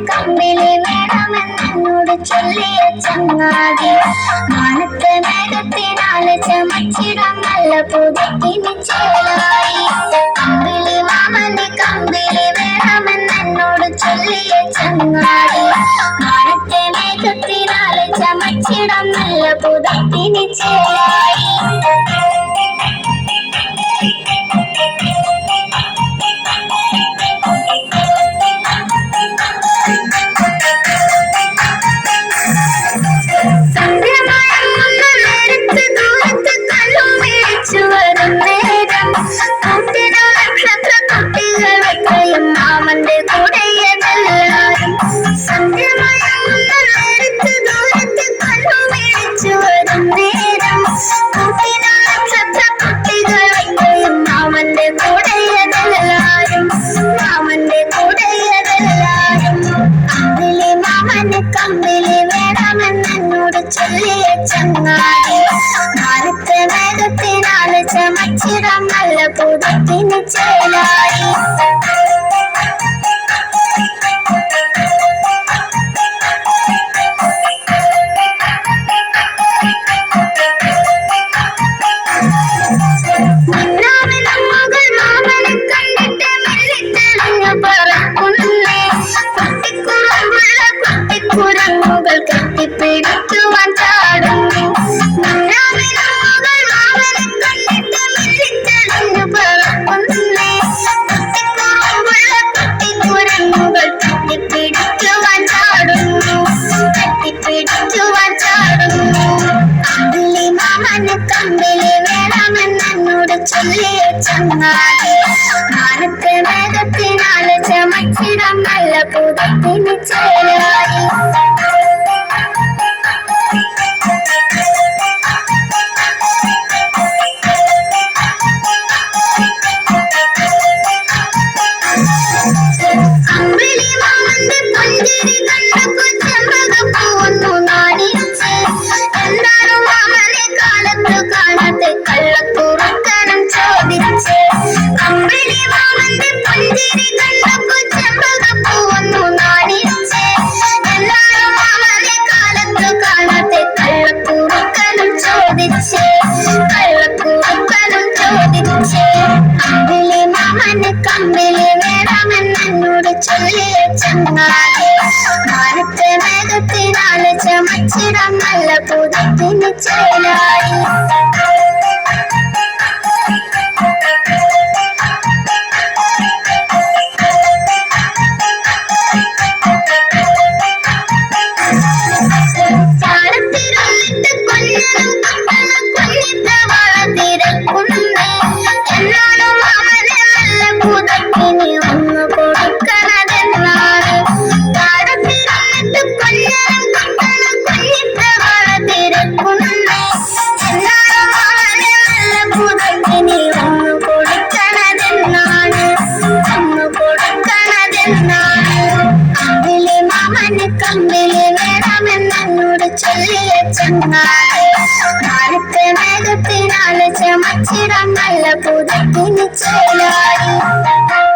കമ്പിളി വേണമെന്നോട് ചൊല്ലിയ ചങ്ങാതി മാനത്തെ മേഘത്തിനാല് ചമച്ചിടം നല്ല പുതപ്പിന് ചേലായി കമ്പിളി മാമന് കമ്പിളി വേണമെന്നോട് ചൊല്ലിയ ചങ്ങാതി മാനത്തെ മേഘത്തിനാല് ചമച്ചിടം നല്ല പുതപ്പിന് ചേലായി മാമന്റെ കൂടെയെല്ലാരും സന്ധ്യമയങ്ങുന്ന നേരത്ത് ദൂരത്ത് കണ്ണുമിഴിച്ചു വരും നേരം കൂട്ടിനുള്ള കുട്ടികളൊക്കെയും മാമന്റെ കൂടെയെല്ലാരും കമ്പിളി മാമന് കമ്പിളി വേണമെന്നോട് ചൊല്ലിയ ചങ്ങാതി മാനത്തെ മേഘത്തിനാല് ചമച്ചിടം നല്ല പുതപ്പിന് ചേലായി കുരങ്ങുകൾ കെട്ടിപ്പിടിക്കുവാൻ ചാടുന്നു മാമനെ കണ്ടിട്ട് മെല്ലിത്തെളിഞ്ഞു പറക്കുന്നേ കുട്ടിക്കുരങ്ങുകൾ കെട്ടിപ്പിടിക്കുവാൻ ചാടുന്നു കമ്പിളി മാമന് കമ്പിളി വേണമെന്നോട് ചൊല്ലിയ ചങ്ങാതി മാനത്തെ മേഘത്തിനാല് ചമച്ചിടം നല്ല പുതപ്പിന് ചേലായി അമ്പിളി മാമന്റെ പുഞ്ചിരി കണ്ടപ്പോ ചെമ്പകപ്പൂവൊന്നു നാണിച്ച് എന്താണോ മാമനെ കാലത്ത് കാണാതെ കള്ളക്കുറുക്കനും ചോദിച്ച് അമ്പിളി മാമന്റെ പുഞ്ചിരി കണ്ടപ്പോ ചെമ്പകപ്പൂവൊന്നു നാണിച്ച് എന്താണോ മാമനെ കാലത്ത് കാണാതെ കള്ളക്കുറുക്കനും ചോദിച്ച് അമ്പിളി മാമന് കമ്പിളി വേണമെന്നോട് ചൊല്ലിയ ചങ്ങാതി മാനത്തെ മേഘത്തിനാല് ചമച്ചിടം നല്ല പുതപ്പിന് ചേലായി കമ്പിളി വേണമെന്നോട് ചൊല്ലിയ ചങ്ങാതി മാനത്തെ മേഘത്തിനാല് ചമച്ചിടം നല്ല പുതപ്പിന് ചേലായി